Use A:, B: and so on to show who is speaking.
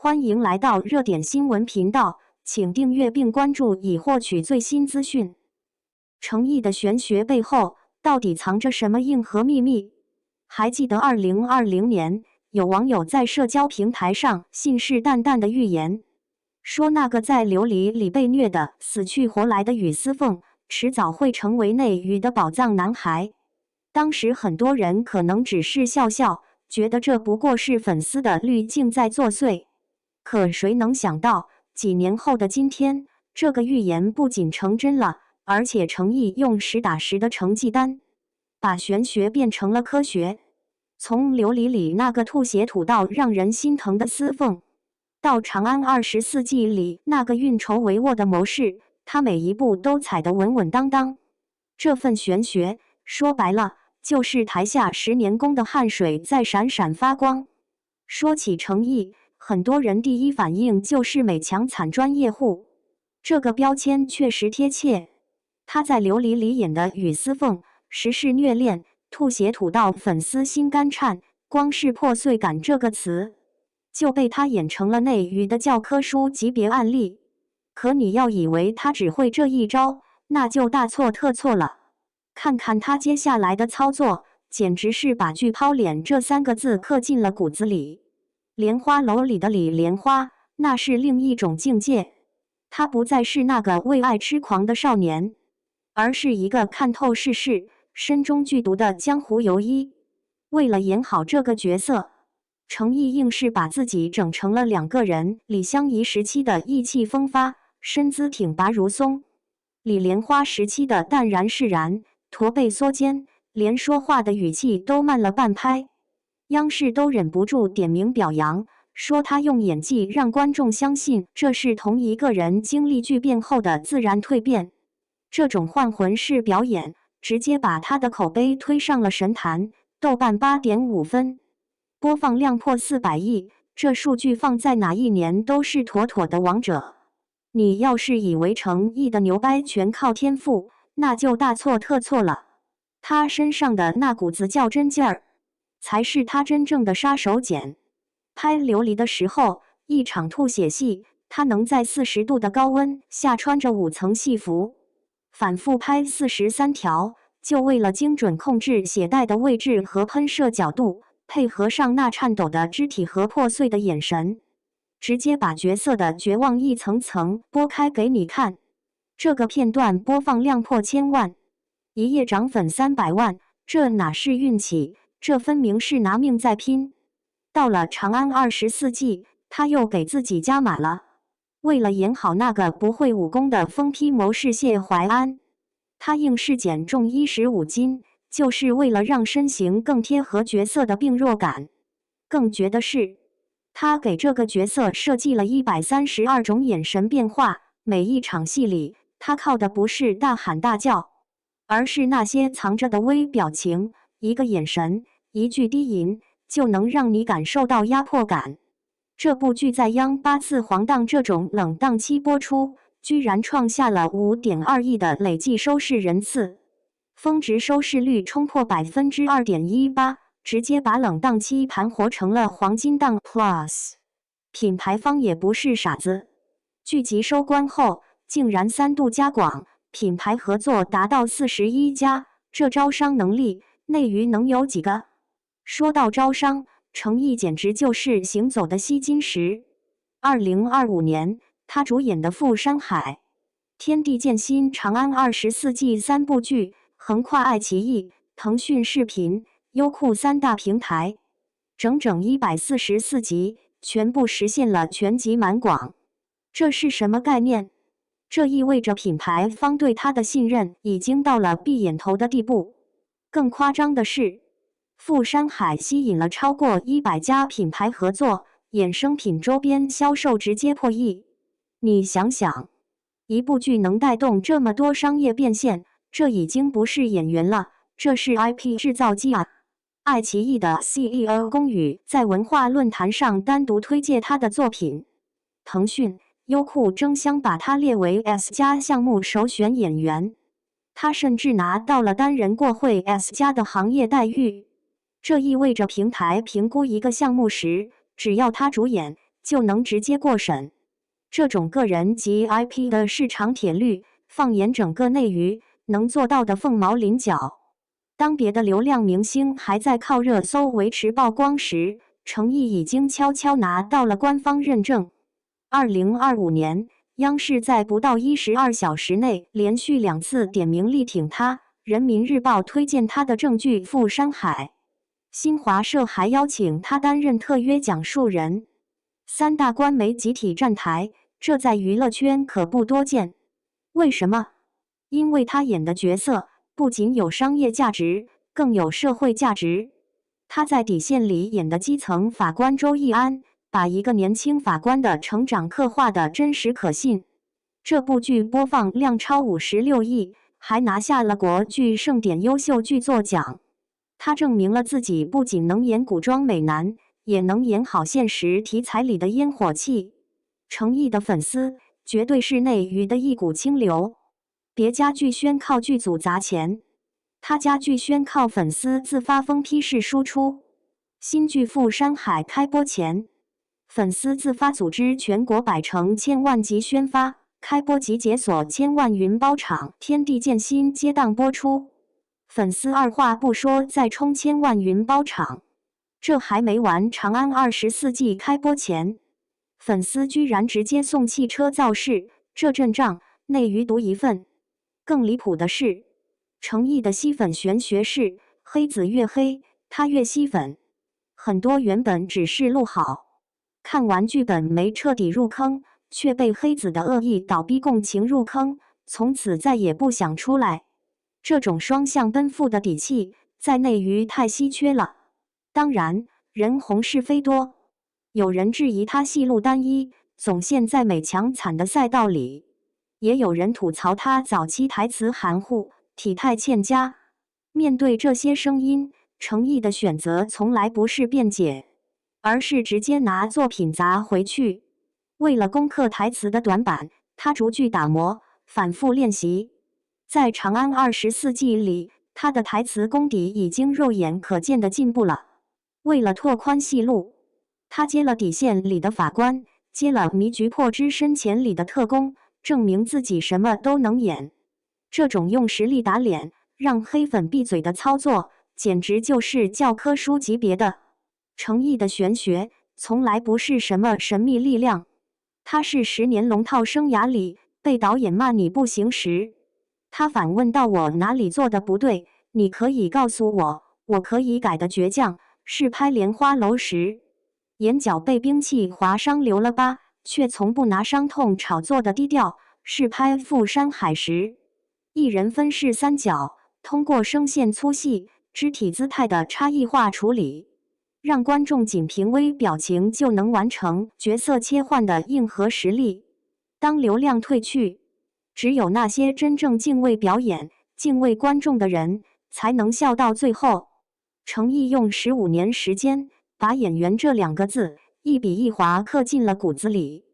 A: 欢迎来到热点新闻频道，请订阅并关注以获取最新资讯。诚意的玄学背后到底藏着什么硬核秘密？还记得2020年，有网友在社交平台上信誓旦旦的预言，说那个在琉璃里被虐的死去活来的雨丝凤，迟早会成为内娱的宝藏男孩。当时很多人可能只是笑笑，觉得这不过是粉丝的滤镜在作祟。可谁能想到，几年后的今天，这个预言不仅成真了，而且诚意用实打实的成绩单，把玄学变成了科学。从琉璃里那个吐血吐到让人心疼的丝凤，到长安24计里那个运筹帷幄的谋士，他每一步都踩得稳稳当当。这份玄学，说白了，就是台下10年功的汗水在闪闪发光。说起诚意，很多人第一反应就是美强惨专业户，这个标签确实贴切。他在琉璃里演的雨丝凤，实是虐恋，吐血吐到粉丝心肝颤，光是破碎感这个词，就被他演成了内娱的教科书级别案例。可你要以为他只会这一招，那就大错特错了。看看他接下来的操作，简直是把巨抛脸这3个字刻进了骨子里。莲花楼里的李莲花，那是另一种境界。他不再是那个为爱痴狂的少年，而是一个看透世事、身中剧毒的江湖游医。为了演好这个角色，诚意硬是把自己整成了2个人。李香怡时期的意气风发，身姿挺拔如松；李莲花时期的淡然释然，驼背缩肩，连说话的语气都慢了半拍。央视都忍不住点名表扬，说他用演技让观众相信这是同一个人经历巨变后的自然蜕变。这种换魂式表演，直接把他的口碑推上了神坛。豆瓣8.5分，播放量破400亿，这数据放在哪一年都是妥妥的王者。你要是以为诚意的牛掰全靠天赋，那就大错特错了。他身上的那股子较真劲儿，才是他真正的杀手锏。拍琉璃的时候，一场吐血戏，他能在40度的高温下穿着5层戏服，反复拍43条，就为了精准控制血带的位置和喷射角度，配合上那颤抖的肢体和破碎的眼神，直接把角色的绝望一层层剥开给你看。这个片段播放量破1000万，一夜涨粉300万，这哪是运气？这分明是拿命在拼。到了长安24计，他又给自己加码了。为了演好那个不会武功的疯批谋士谢怀安，他硬是减重15斤，就是为了让身形更贴合角色的病弱感。更绝的是，他给这个角色设计了132种眼神变化，每一场戏里，他靠的不是大喊大叫，而是那些藏着的微表情，一个眼神，一句低吟，就能让你感受到压迫感。这部剧在央8次黄档这种冷档期播出，居然创下了5.2亿的累计收视人次，峰值收视率冲破2.18%，直接把冷档期盘活成了黄金档 Plus。品牌方也不是傻子，剧集收官后竟然3度加广，品牌合作达到41家，这招商能力，内娱能有几个？说到招商，诚意简直就是行走的吸金石。2025年，他主演的《富山海》、天地剑心、长安24计3部剧，横跨爱奇艺、腾讯视频、优酷3大平台，整整144集，全部实现了全集满广。这是什么概念？这意味着品牌方对他的信任已经到了闭眼头的地步。更夸张的是，富山海吸引了超过100家品牌合作，衍生品周边销售直接破亿。你想想，一部剧能带动这么多商业变现，这已经不是演员了，这是 IP 制造机啊！爱奇艺的 CEO 龚宇在文化论坛上单独推介他的作品，腾讯、优酷争相把他列为 S+ 项目首选演员，他甚至拿到了单人过会 S+ 的行业待遇。这意味着平台评估一个项目时，只要他主演，就能直接过审。这种个人及 IP 的市场铁律，放眼整个内娱，能做到的凤毛麟角。当别的流量明星还在靠热搜维持曝光时，程毅已经悄悄拿到了官方认证。2025年，央视在不到12小时内连续2次点名力挺他，人民日报推荐他的证据赴山海，新华社还邀请他担任特约讲述人。3大官媒集体站台，这在娱乐圈可不多见。为什么？因为他演的角色不仅有商业价值，更有社会价值。他在底线里演的基层法官周易安，把一个年轻法官的成长刻画的真实可信。这部剧播放量超56亿，还拿下了国剧盛典优秀剧作奖。他证明了自己不仅能演古装美男，也能演好现实题材里的烟火气。程毅的粉丝绝对是内娱的一股清流。别家剧宣靠剧组砸钱，他家剧宣靠粉丝自发疯批式输出。新剧赴山海开播前，粉丝自发组织全国百城千万级宣发，开播即解锁千万云包场，天地建心接档播出。粉丝二话不说再冲千万云包场。这还没完，长安24季开播前，粉丝居然直接送汽车造势，这阵仗内娱独一份。更离谱的是，程毅的吸粉玄学是黑子越黑，他越吸粉。很多原本只是录好，看完剧本没彻底入坑，却被黑子的恶意倒逼共情入坑，从此再也不想出来。这种双向奔赴的底气，在内娱太稀缺了。当然，人红是非多，有人质疑他戏路单一，总陷在美强惨的赛道里。也有人吐槽他早期台词含糊，体态欠佳。面对这些声音，程毅的选择从来不是辩解，而是直接拿作品砸回去。为了攻克台词的短板，他逐句打磨，反复练习。在《长安24季》里，他的台词功底已经肉眼可见的进步了。为了拓宽戏路，他接了《底线》里的法官，接了《迷局破之深浅》里的特工，证明自己什么都能演。这种用实力打脸，让黑粉闭嘴的操作，简直就是教科书级别的。程毅的玄学从来不是什么神秘力量，他是10年龙套生涯里被导演骂你不行时，他反问到我哪里做的不对，你可以告诉我，我可以改的倔强。是拍《莲花楼》时，眼角被兵器划伤留了疤，却从不拿伤痛炒作的低调；是拍《赴山海》时，一人分饰3角，通过声线粗细、肢体姿态的差异化处理，让观众仅凭微表情就能完成角色切换的硬核实力。当流量退去，只有那些真正敬畏表演、敬畏观众的人，才能笑到最后。程毅用15年时间，把演员这2个字一笔一划刻进了骨子里。